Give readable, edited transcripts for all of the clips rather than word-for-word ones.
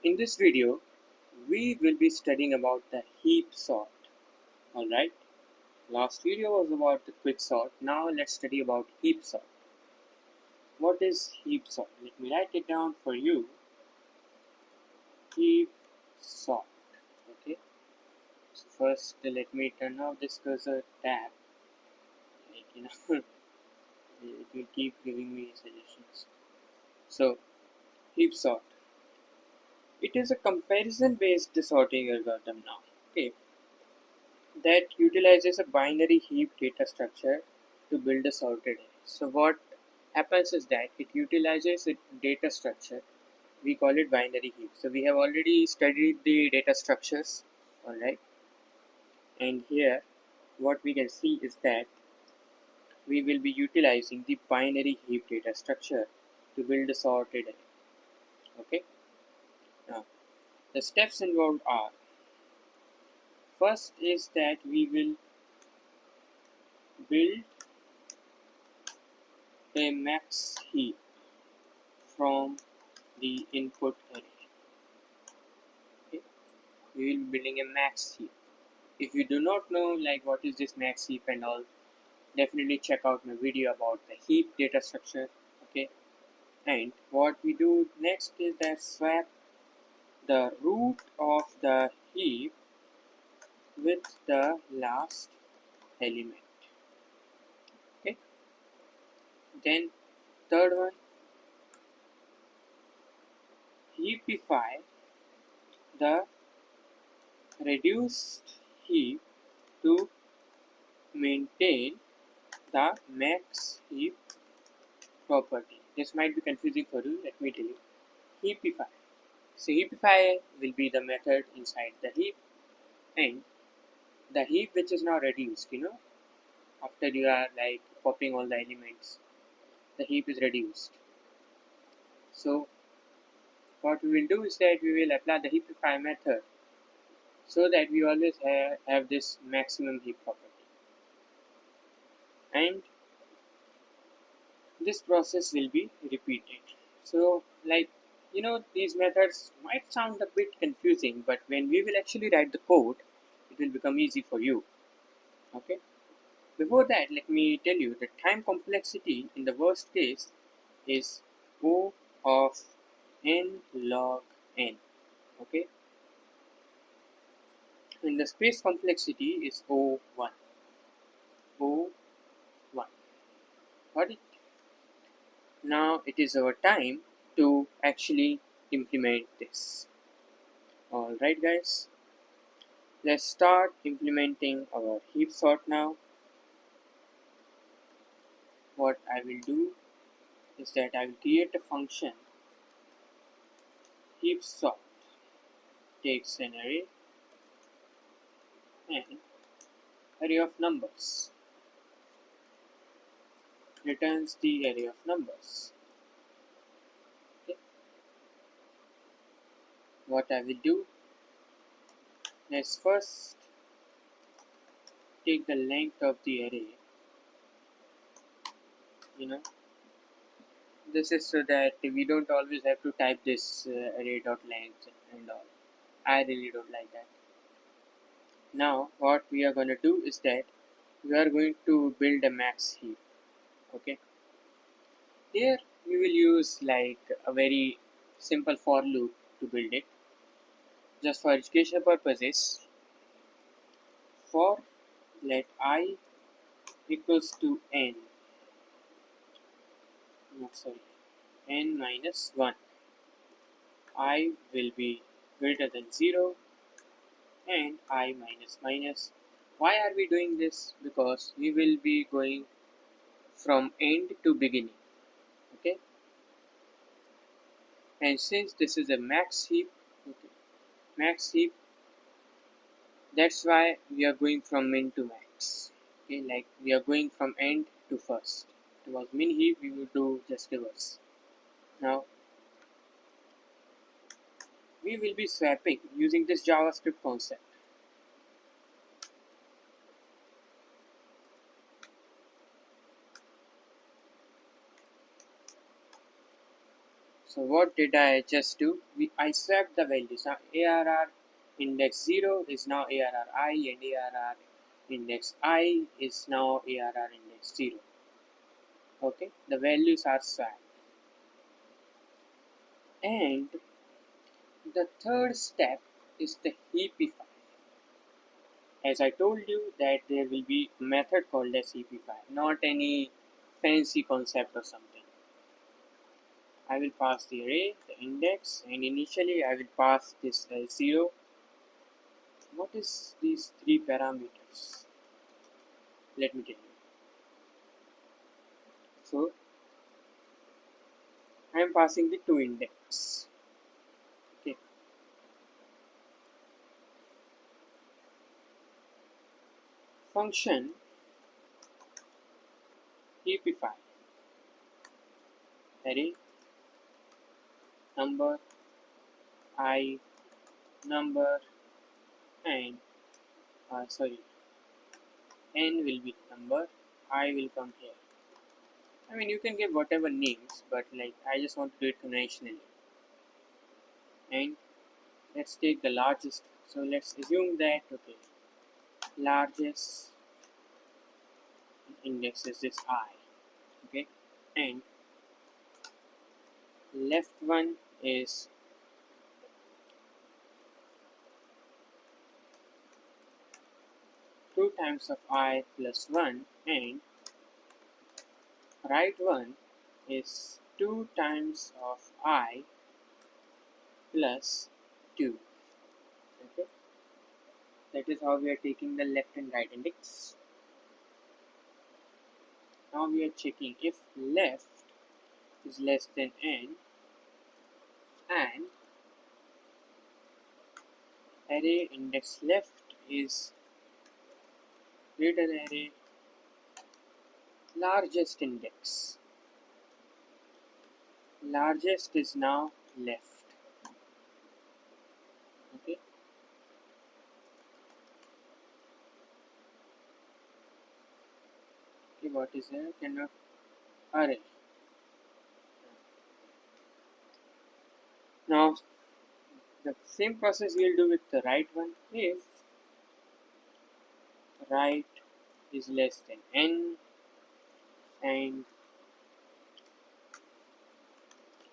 In this video, we will be studying about the heap sort. Alright, last video was about the quick sort. Now let's study about heap sort. What is heap sort? Let me write it down for you. Heap sort. Okay. So first, let me turn off this cursor tab. It will keep giving me suggestions. So, heap sort. It is a comparison-based sorting algorithm now. Okay, that utilizes a binary heap data structure to build a sorted array. So what happens is that it utilizes a data structure. We call it binary heap. So we have already studied the data structures, alright. And here what we can see is that we will be utilizing the binary heap data structure to build a sorted array. Okay. Now the steps involved are, first is that we will build a max heap from the input array. Okay. We will be building a max heap. If you do not know like what is this max heap and all, definitely check out my video about the heap data structure. Okay, and what we do next is that swap the root of the heap with the last element. Okay, then third one, heapify the reduced heap to maintain the max heap property. This might be confusing for you, let me tell you. Heapify. So heapify will be the method inside the heap, and the heap which is now reduced, after you are like copying all the elements, the heap is reduced. So what we will do is that we will apply the heapify method so that we always have this maximum heap property. And this process will be repeated. So these methods might sound a bit confusing, but when we will actually write the code, it will become easy for you. Okay. Before that, let me tell you the time complexity in the worst case is O of n log n. Okay. And the space complexity is O1. O1. Got it? Now it is our time to actually implement this. Alright guys, let's start implementing our heap sort now. What I will do is that I will create a function heap sort, takes an array and array of numbers, returns the array of numbers. Okay. What I will do, let's first take the length of the array. This is so that we don't always have to type this array.length and all. I really don't like that. Now what we are going to do is that we are going to build a max heap. Okay. Here we will use like a very simple for loop to build it. Just for educational purposes, for let I equals to n, n minus 1, I will be greater than 0 and I minus minus. Why are we doing this? Because we will be going from end to beginning. Okay, and since this is a max heap, that's why we are going from min to max. Okay, like we are going from end to first. If it was min heap, we will do just reverse. Now we will be swapping using this JavaScript concept. So what did I just do? I swapped the values. Now ARR index 0 is now ARR I, and ARR index I is now ARR index 0. Okay, the values are swapped. And the third step is the heapify. As I told you that there will be a method called as heapify, not any fancy concept or something. I will pass the array, the index, and initially I will pass this as 0. What is these three parameters? Let me tell you. So I am passing the to index. Okay. Function heapify array number I number and n will be number, I will come here. I mean, you can give whatever names, but like I just want to do it conventionally. And let's take the largest. So let's assume that okay, largest index is this I. Okay, and left one is two times of I plus 1, and right one is 2 times of I plus 2. Okay, that is how we are taking the left and right index. Now we are checking if left is less than n and array index left is greater than array largest index. Largest is now left. Okay. Okay, what is there? Cannot array. Now the same process we'll do with the right one. If right is less than n and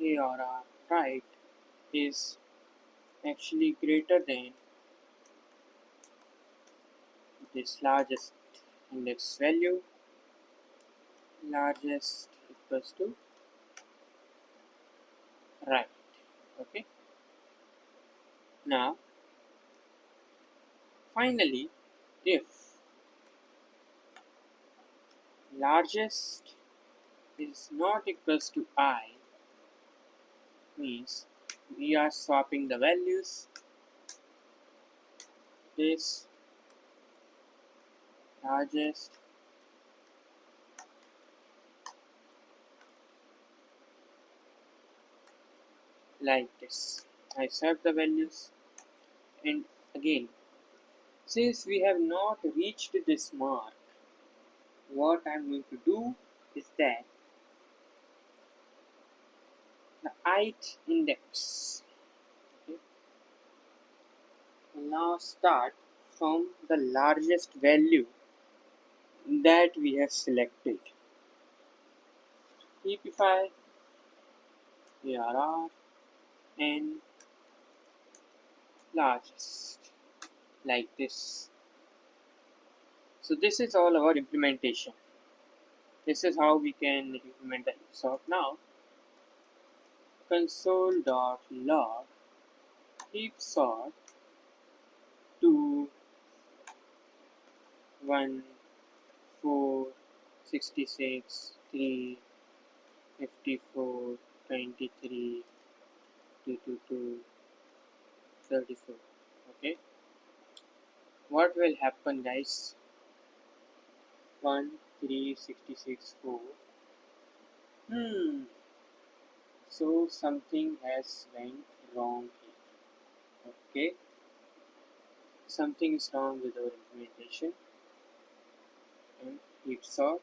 a or r right is actually greater than this largest index value, largest equals to right. Okay. Now finally, if largest is not equals to I, means we are swapping the values. This largest like this. I swap the values, and again, since we have not reached this mark, what I'm going to do is that the ith index, okay, will now start from the largest value that we have selected. Heapify ARR and largest like this. So this is all our implementation. This is how we can implement the heap sort. Now console.log heap sort to 1 4 66 3 54 23 222 34. Okay, what will happen, guys? 1 3 66 4. So something has went wrong here. Okay, something is wrong with our implementation. And heap sort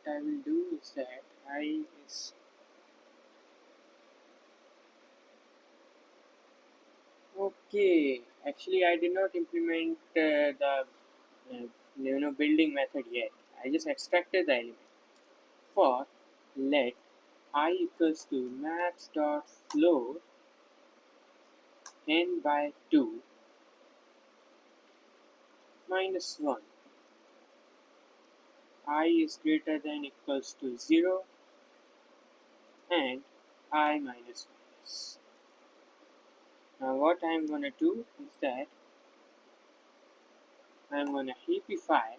I will do is that I is okay. Actually, I did not implement the building method yet. I just extracted the element. For let I equals to max dot floor n by 2 minus 1. I is greater than equals to 0 and I minus minus. Now what I'm gonna do is that I'm gonna heapify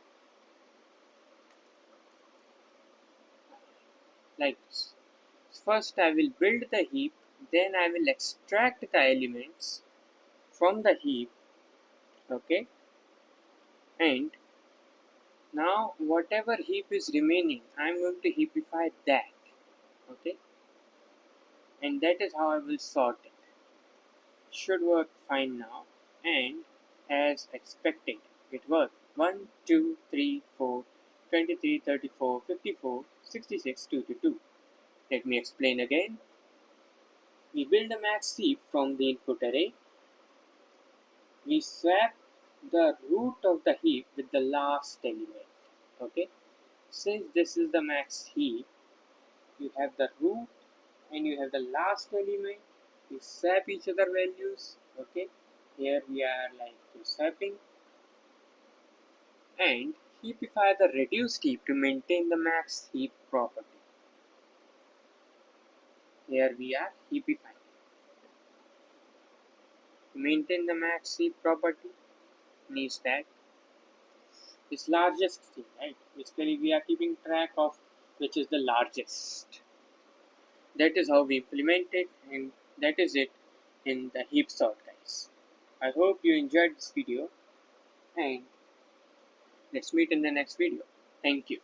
like this. First I will build the heap, then I will extract the elements from the heap, okay, and now whatever heap is remaining I'm going to heapify that, okay, and that is how I will sort it. Should work fine now, and as expected it worked. 1 2 3 4 23 34 54 66 2 to 2. Let me explain again. We build a max heap from the input array. We swap the root of the heap with the last element, okay. Since this is the max heap, you have the root and you have the last element. You swap each other values, okay. Here we are like swapping, and heapify the reduced heap to maintain the max heap property. Here we are heapifying to maintain the max heap property means that this largest thing, right? Basically, we are keeping track of which is the largest. That is how we implement it, and that is it in the heap sort, guys. I hope you enjoyed this video, and let's meet in the next video. Thank you.